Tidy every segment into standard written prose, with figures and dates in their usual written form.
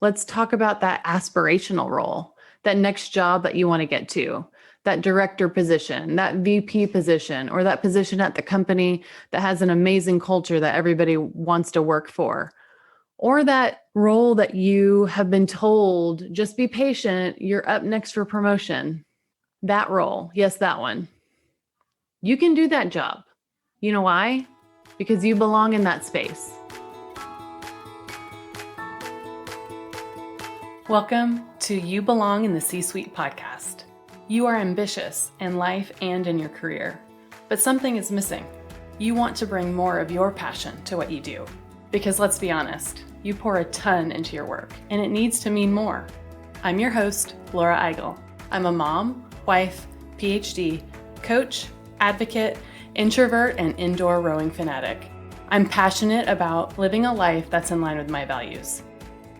Let's talk about that aspirational role, that next job that you want to get to, that director position, that VP position, or that position at the company that has an amazing culture that everybody wants to work for. Or that role that you have been told, just be patient, you're up next for promotion. That role, yes, that one. You can do that job. You know why? Because you belong in that space. Welcome to You Belong in the C-Suite podcast. You are ambitious in life and in your career, but something is missing. You want to bring more of your passion to what you do. Because let's be honest, you pour a ton into your work, and it needs to mean more. I'm your host, Laura Eigel. I'm a mom, wife, PhD, coach, advocate, introvert, and indoor rowing fanatic. I'm passionate about living a life that's in line with my values.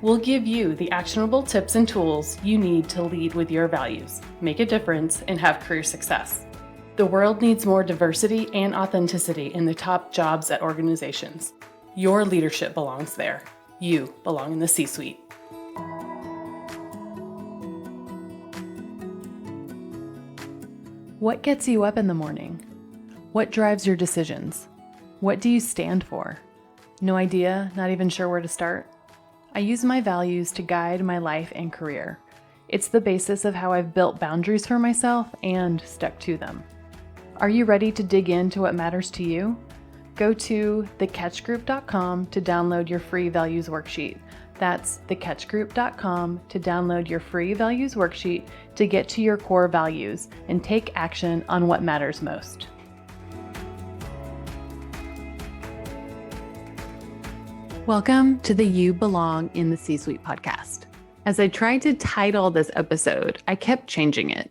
We'll give you the actionable tips and tools you need to lead with your values, make a difference, and have career success. The world needs more diversity and authenticity in the top jobs at organizations. Your leadership belongs there. You belong in the C-Suite. What gets you up in the morning? What drives your decisions? What do you stand for? No idea, not even sure where to start? I use my values to guide my life and career. It's the basis of how I've built boundaries for myself and stuck to them. Are you ready to dig into what matters to you? Go to thecatchgroup.com to download your free values worksheet. That's thecatchgroup.com to download your free values worksheet to get to your core values and take action on what matters most. Welcome to the You Belong in the C-Suite podcast. As I tried to title this episode, I kept changing it,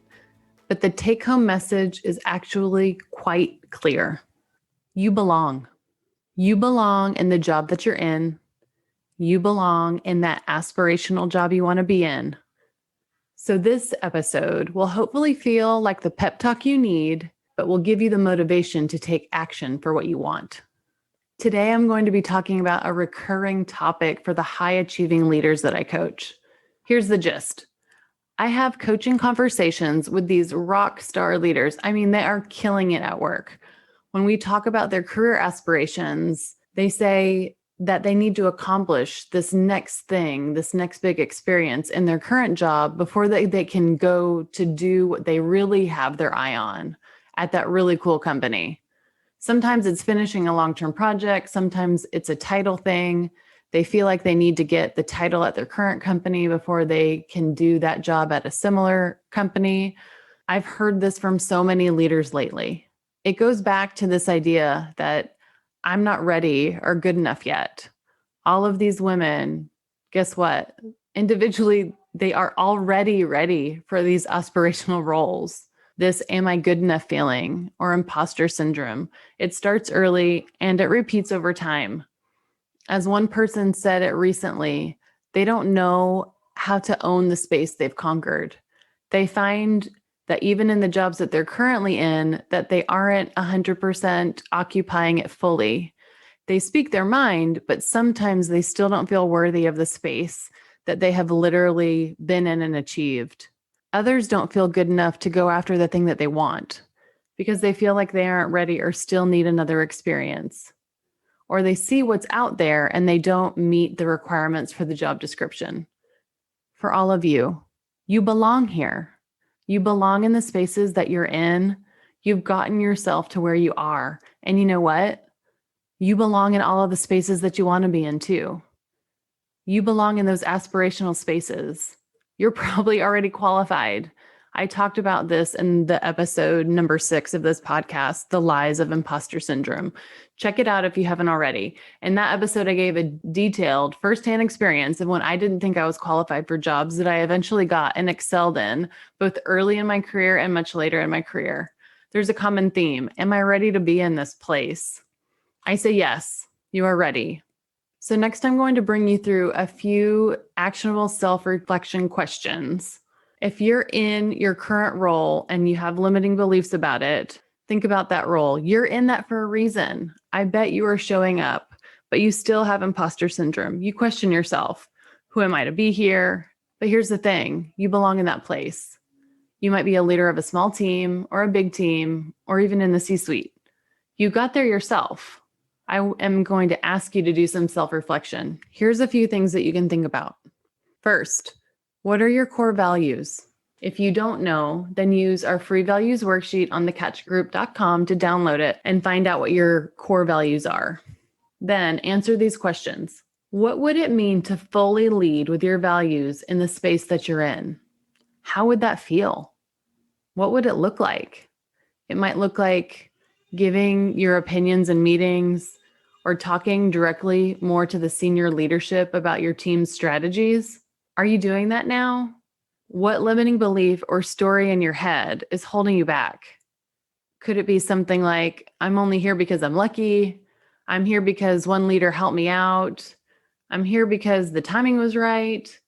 but the take-home message is actually quite clear. You belong. You belong in the job that you're in. You belong in that aspirational job you want to be in. So this episode will hopefully feel like the pep talk you need, but will give you the motivation to take action for what you want. Today, I'm going to be talking about a recurring topic for the high-achieving leaders that I coach. Here's the gist. I have coaching conversations with these rock star leaders. I mean, they are killing it at work. When we talk about their career aspirations, they say that they need to accomplish this next thing, this next big experience in their current job before they can go to do what they really have their eye on at that really cool company. Sometimes it's finishing a long-term project. Sometimes it's a title thing. They feel like they need to get the title at their current company before they can do that job at a similar company. I've heard this from so many leaders lately. It goes back to this idea that I'm not ready or good enough yet. All of these women, guess what? Individually, they are already ready for these aspirational roles. This am I good enough feeling or imposter syndrome. It starts early and it repeats over time. As one person said it recently, they don't know how to own the space they've conquered. They find that even in the jobs that they're currently in, that they aren't 100% occupying it fully. They speak their mind, but sometimes they still don't feel worthy of the space that they have literally been in and achieved. Others don't feel good enough to go after the thing that they want because they feel like they aren't ready or still need another experience. Or they see what's out there and they don't meet the requirements for the job description. For all of you, you belong here. You belong in the spaces that you're in. You've gotten yourself to where you are. And you know what? You belong in all of the spaces that you want to be in too. You belong in those aspirational spaces. You're probably already qualified. I talked about this in the episode number 6 of this podcast, The Lies of Imposter Syndrome. Check it out if you haven't already. In that episode, I gave a detailed firsthand experience of when I didn't think I was qualified for jobs that I eventually got and excelled in, both early in my career and much later in my career. There's a common theme. Am I ready to be in this place? I say yes, you are ready. So next, I'm going to bring you through a few actionable self-reflection questions. If you're in your current role and you have limiting beliefs about it, think about that role. You're in that for a reason. I bet you are showing up, but you still have imposter syndrome. You question yourself. Who am I to be here? But here's the thing, you belong in that place. You might be a leader of a small team or a big team, or even in the C-suite. You got there yourself. I am going to ask you to do some self-reflection. Here's a few things that you can think about. First, what are your core values? If you don't know, then use our free values worksheet on thecatchgroup.com to download it and find out what your core values are. Then answer these questions. What would it mean to fully lead with your values in the space that you're in? How would that feel? What would it look like? It might look like giving your opinions in meetings or talking directly more to the senior leadership about your team's strategies. Are you doing that now? What limiting belief or story in your head is holding you back? Could it be something like, I'm only here because I'm lucky. I'm here because one leader helped me out. I'm here because the timing was right.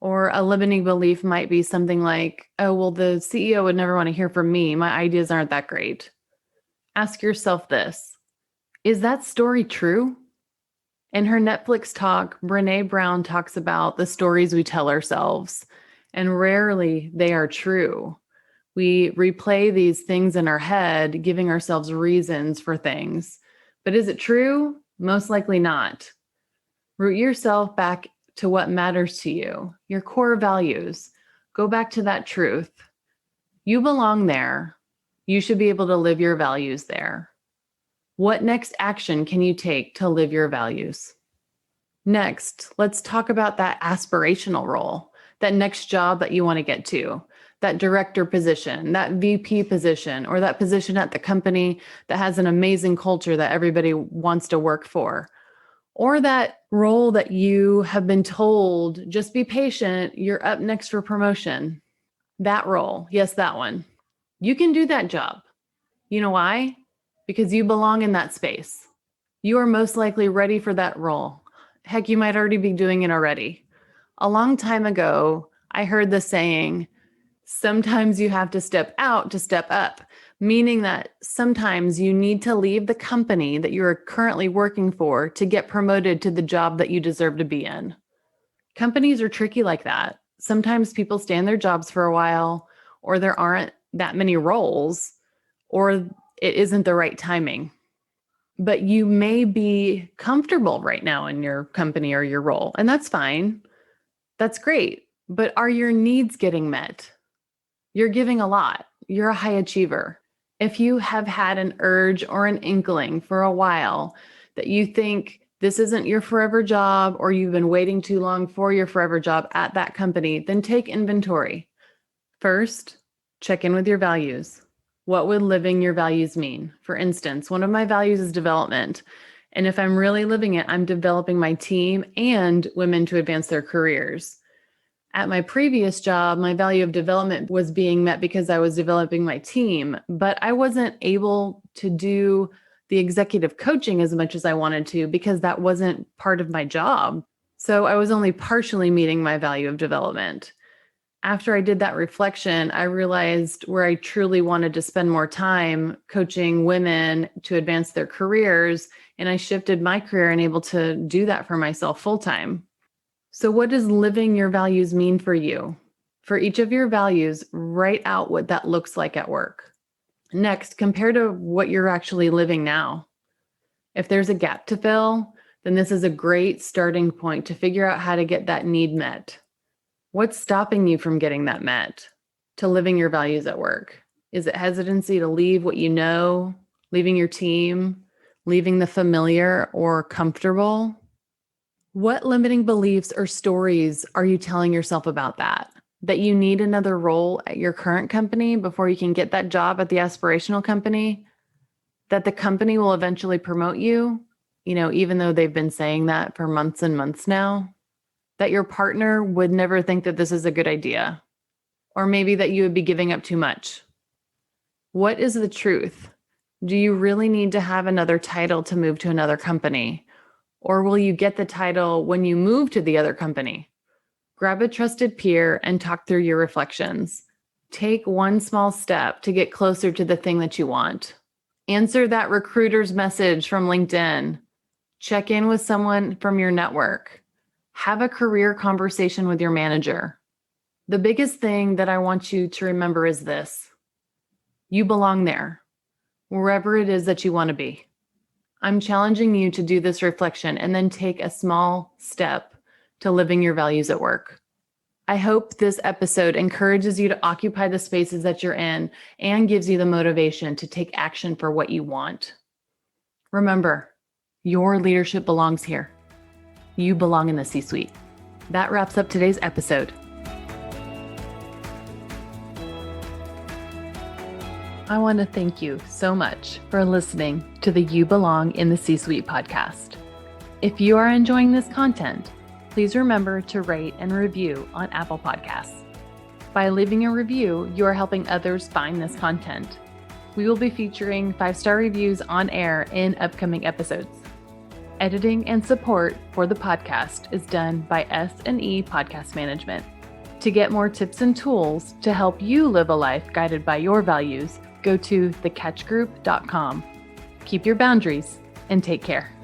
Or a limiting belief might be something like, oh, well, the CEO would never want to hear from me. My ideas aren't that great. Ask yourself this, is that story true? In her Netflix talk, Brené Brown talks about the stories we tell ourselves, and rarely they are true. We replay these things in our head, giving ourselves reasons for things. But is it true? Most likely not. Root yourself back to what matters to you, your core values. Go back to that truth. You belong there. You should be able to live your values there. What next action can you take to live your values? Next, let's talk about that aspirational role, that next job that you want to get to, that director position, that VP position, or that position at the company that has an amazing culture that everybody wants to work for. Or that role that you have been told, just be patient, you're up next for promotion. That role, yes, that one. You can do that job. You know why? Because you belong in that space. You are most likely ready for that role. Heck, you might already be doing it already. A long time ago, I heard the saying, sometimes you have to step out to step up, meaning that sometimes you need to leave the company that you're currently working for to get promoted to the job that you deserve to be in. Companies are tricky like that. Sometimes people stay in their jobs for a while, or there aren't that many roles, or it isn't the right timing. But you may be comfortable right now in your company or your role, and that's fine. That's great. But are your needs getting met? You're giving a lot. You're a high achiever. If you have had an urge or an inkling for a while that you think this isn't your forever job, or you've been waiting too long for your forever job at that company, then take inventory. First, check in with your values. What would living your values mean? For instance, one of my values is development. And if I'm really living it, I'm developing my team and women to advance their careers. At my previous job, my value of development was being met because I was developing my team, but I wasn't able to do the executive coaching as much as I wanted to because that wasn't part of my job. So I was only partially meeting my value of development. After I did that reflection, I realized where I truly wanted to spend more time coaching women to advance their careers, and I shifted my career and able to do that for myself full time. So what does living your values mean for you? For each of your values, write out what that looks like at work. Next, compare to what you're actually living now. If there's a gap to fill, then this is a great starting point to figure out how to get that need met. What's stopping you from getting that met, to living your values at work? Is it hesitancy to leave what you know, leaving your team, leaving the familiar or comfortable? What limiting beliefs or stories are you telling yourself about that? That you need another role at your current company before you can get that job at the aspirational company? That the company will eventually promote you, even though they've been saying that for months and months now? That your partner would never think that this is a good idea, or maybe that you would be giving up too much. What is the truth? Do you really need to have another title to move to another company? Or will you get the title when you move to the other company? Grab a trusted peer and talk through your reflections. Take one small step to get closer to the thing that you want. Answer that recruiter's message from LinkedIn. Check in with someone from your network. Have a career conversation with your manager. The biggest thing that I want you to remember is this: you belong there, wherever it is that you want to be. I'm challenging you to do this reflection and then take a small step to living your values at work. I hope this episode encourages you to occupy the spaces that you're in and gives you the motivation to take action for what you want. Remember, your leadership belongs here. You belong in the C-suite. That wraps up today's episode. I want to thank you so much for listening to the You Belong in the C-Suite podcast. If you are enjoying this content, please remember to rate and review on Apple Podcasts. By leaving a review, you are helping others find this content. We will be featuring 5-star reviews on air in upcoming episodes. Editing and support for the podcast is done by S&E Podcast Management. To get more tips and tools to help you live a life guided by your values, go to thecatchgroup.com. Keep your boundaries and take care.